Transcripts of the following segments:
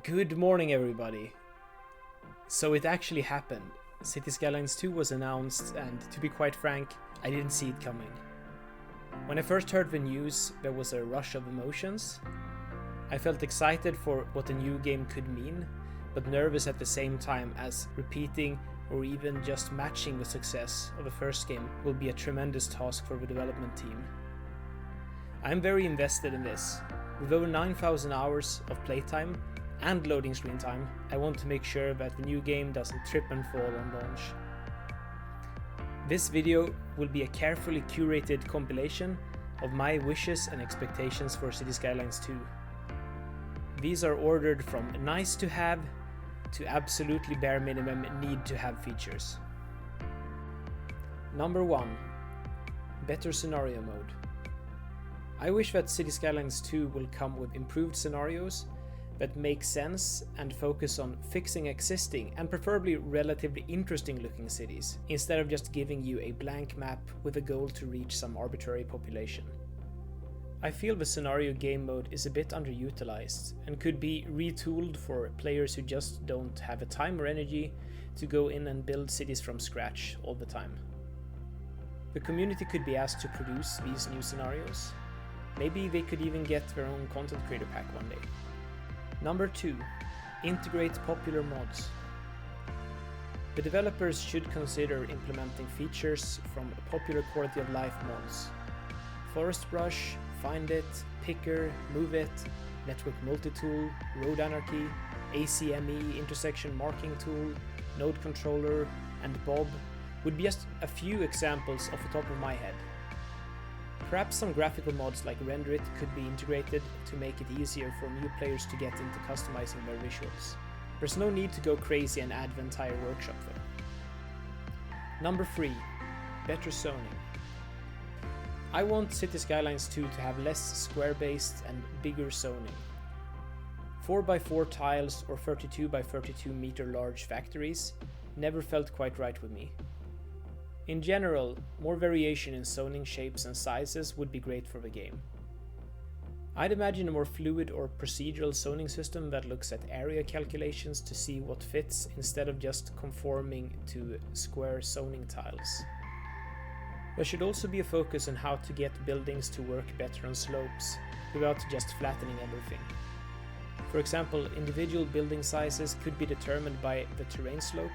Good morning, everybody. So it actually happened. Cities Skylines 2 was announced, and to be quite frank, I didn't see it coming. When I first heard the news, there was a rush of emotions. I felt excited for what the new game could mean, but nervous at the same time, as repeating or even just matching the success of the first game will be a tremendous task for the development team. I'm very invested in this. With over 9,000 hours of playtime and loading screen time, I want to make sure that the new game doesn't trip and fall on launch. This video will be a carefully curated compilation of my wishes and expectations for Cities Skylines 2. These are ordered from nice to have to absolutely bare minimum need to have features. Number 1. Better scenario mode. I wish that Cities Skylines 2 will come with improved scenarios that make sense and focus on fixing existing and preferably relatively interesting looking cities, instead of just giving you a blank map with a goal to reach some arbitrary population. I feel the scenario game mode is a bit underutilized and could be retooled for players who just don't have the time or energy to go in and build cities from scratch all the time. The community could be asked to produce these new scenarios. Maybe they could even get their own content creator pack one day. Number 2. Integrate popular mods. The developers should consider implementing features from popular quality of life mods. Forest Brush, Find It, Picker, Move It, Network Multitool, Road Anarchy, ACME Intersection Marking Tool, Node Controller, and Bob would be just a few examples off the top of my head. Perhaps some graphical mods like Render It could be integrated to make it easier for new players to get into customizing their visuals. There's no need to go crazy and add the entire workshop though. Number 3. Better zoning. I want Cities Skylines 2 to have less square-based and bigger zoning. 4x4 tiles or 32x32 meter large factories never felt quite right with me. In general, more variation in zoning shapes and sizes would be great for the game. I'd imagine a more fluid or procedural zoning system that looks at area calculations to see what fits instead of just conforming to square zoning tiles. There should also be a focus on how to get buildings to work better on slopes without just flattening everything. For example, individual building sizes could be determined by the terrain slope,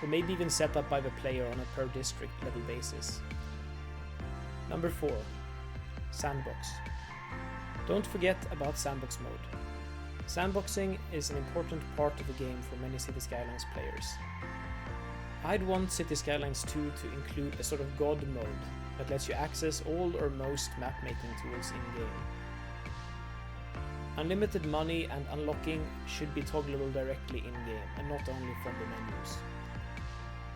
or maybe even set up by the player on a per district level basis. Number 4. Sandbox. Don't forget about Sandbox mode. Sandboxing is an important part of the game for many Cities Skylines players. I'd want Cities Skylines 2 to include a sort of God mode that lets you access all or most map-making tools in-game. Unlimited money and unlocking should be toggleable directly in-game and not only from the menus.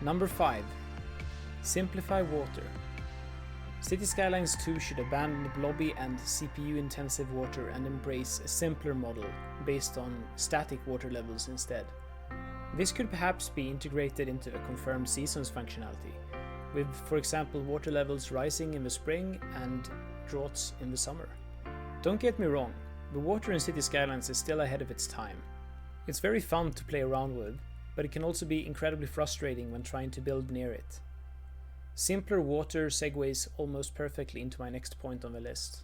Number 5. Simplify water. Cities Skylines 2 should abandon the blobby and CPU-intensive water and embrace a simpler model based on static water levels instead. This could perhaps be integrated into the confirmed seasons functionality, with, for example, water levels rising in the spring and droughts in the summer. Don't get me wrong, the water in Cities Skylines is still ahead of its time. It's very fun to play around with, but it can also be incredibly frustrating when trying to build near it. Simpler water segues almost perfectly into my next point on the list.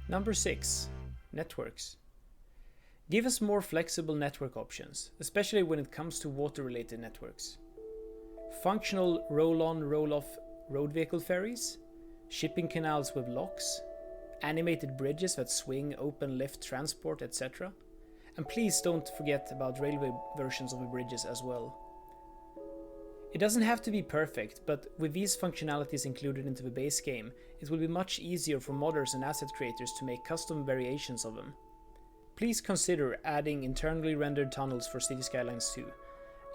Number 6. Networks. Give us more flexible network options, especially when it comes to water-related networks. Functional roll-on, roll-off road vehicle ferries, shipping canals with locks, animated bridges that swing, open, lift, transport, etc. And please don't forget about railway versions of the bridges as well. It doesn't have to be perfect, but with these functionalities included into the base game, it will be much easier for modders and asset creators to make custom variations of them. Please consider adding internally rendered tunnels for Cities Skylines 2,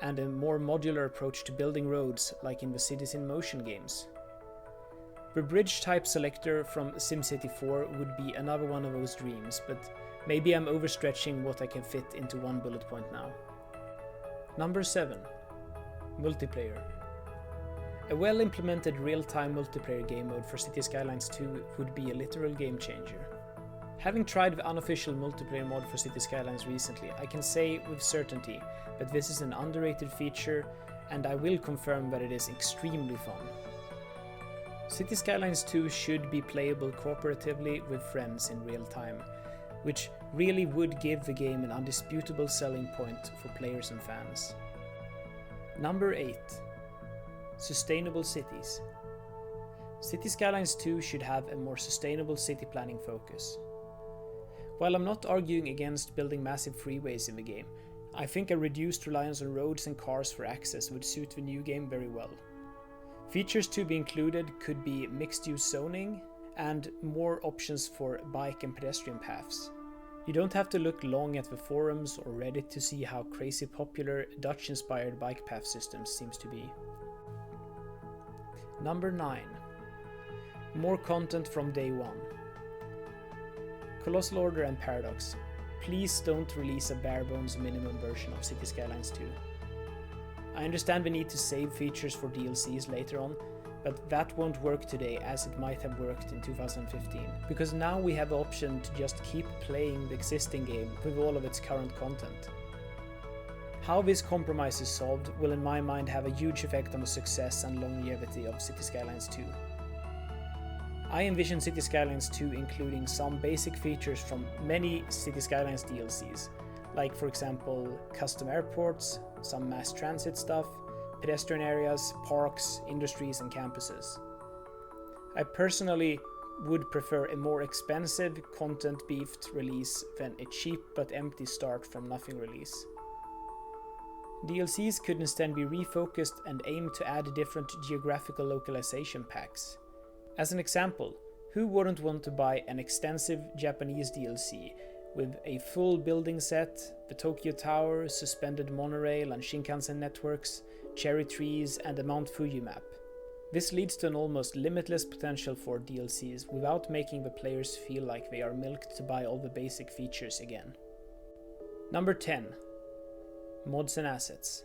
and a more modular approach to building roads like in the Cities in Motion games. The bridge type selector from SimCity 4 would be another one of those dreams, but maybe I'm overstretching what I can fit into one bullet point now. Number 7. Multiplayer. A well-implemented real-time multiplayer game mode for Cities Skylines 2 would be a literal game changer. Having tried the unofficial multiplayer mod for City Skylines recently, I can say with certainty that this is an underrated feature, and I will confirm that it is extremely fun. City Skylines 2 should be playable cooperatively with friends in real time, which really would give the game an undisputable selling point for players and fans. Number 8. Sustainable cities. City Skylines 2 should have a more sustainable city planning focus. While I'm not arguing against building massive freeways in the game, I think a reduced reliance on roads and cars for access would suit the new game very well. Features to be included could be mixed-use zoning and more options for bike and pedestrian paths. You don't have to look long at the forums or Reddit to see how crazy popular Dutch-inspired bike path systems seems to be. Number 9. More content from day one. Colossal Order and Paradox, please don't release a bare-bones minimum version of City Skylines 2. I understand we need to save features for DLCs later on, but that won't work today as it might have worked in 2015, because now we have the option to just keep playing the existing game with all of its current content. How this compromise is solved will in my mind have a huge effect on the success and longevity of City Skylines 2. I envision City Skylines 2 including some basic features from many City Skylines DLCs, like for example custom airports, some mass transit stuff, pedestrian areas, parks, industries and campuses. I personally would prefer a more expensive, content-beefed release than a cheap but empty start from nothing release. DLCs could instead be refocused and aim to add different geographical localization packs. As an example, who wouldn't want to buy an extensive Japanese DLC with a full building set, the Tokyo Tower, suspended monorail and Shinkansen networks, cherry trees and a Mount Fuji map? This leads to an almost limitless potential for DLCs without making the players feel like they are milked to buy all the basic features again. Number 10. Mods and assets.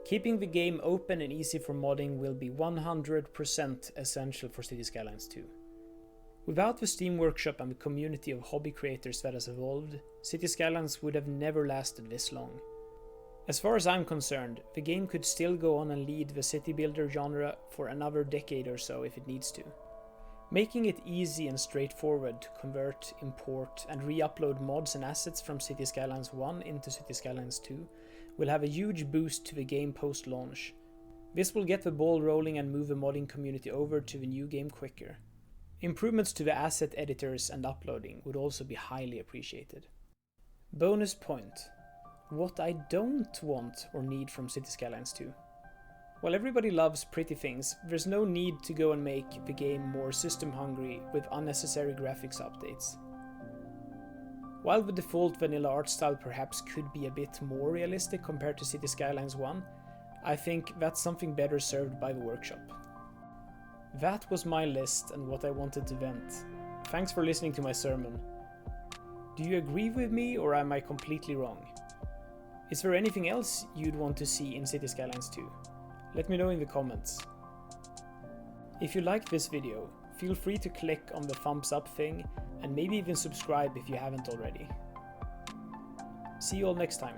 Keeping the game open and easy for modding will be 100% essential for City Skylines 2. Without the Steam Workshop and the community of hobby creators that has evolved, City Skylines would have never lasted this long. As far as I'm concerned, the game could still go on and lead the city builder genre for another decade or so if it needs to. Making it easy and straightforward to convert, import and re-upload mods and assets from City Skylines 1 into City Skylines 2 will have a huge boost to the game post-launch. This will get the ball rolling and move the modding community over to the new game quicker. Improvements to the asset editors and uploading would also be highly appreciated. Bonus point. What I don't want or need from City Skylines 2. While everybody loves pretty things, there's no need to go and make the game more system hungry with unnecessary graphics updates. While the default vanilla art style perhaps could be a bit more realistic compared to City Skylines 1, I think that's something better served by the workshop. That was my list and what I wanted to vent. Thanks for listening to my sermon. Do you agree with me or am I completely wrong? Is there anything else you'd want to see in City Skylines 2? Let me know in the comments. If you liked this video, feel free to click on the thumbs up thing and maybe even subscribe if you haven't already. See you all next time.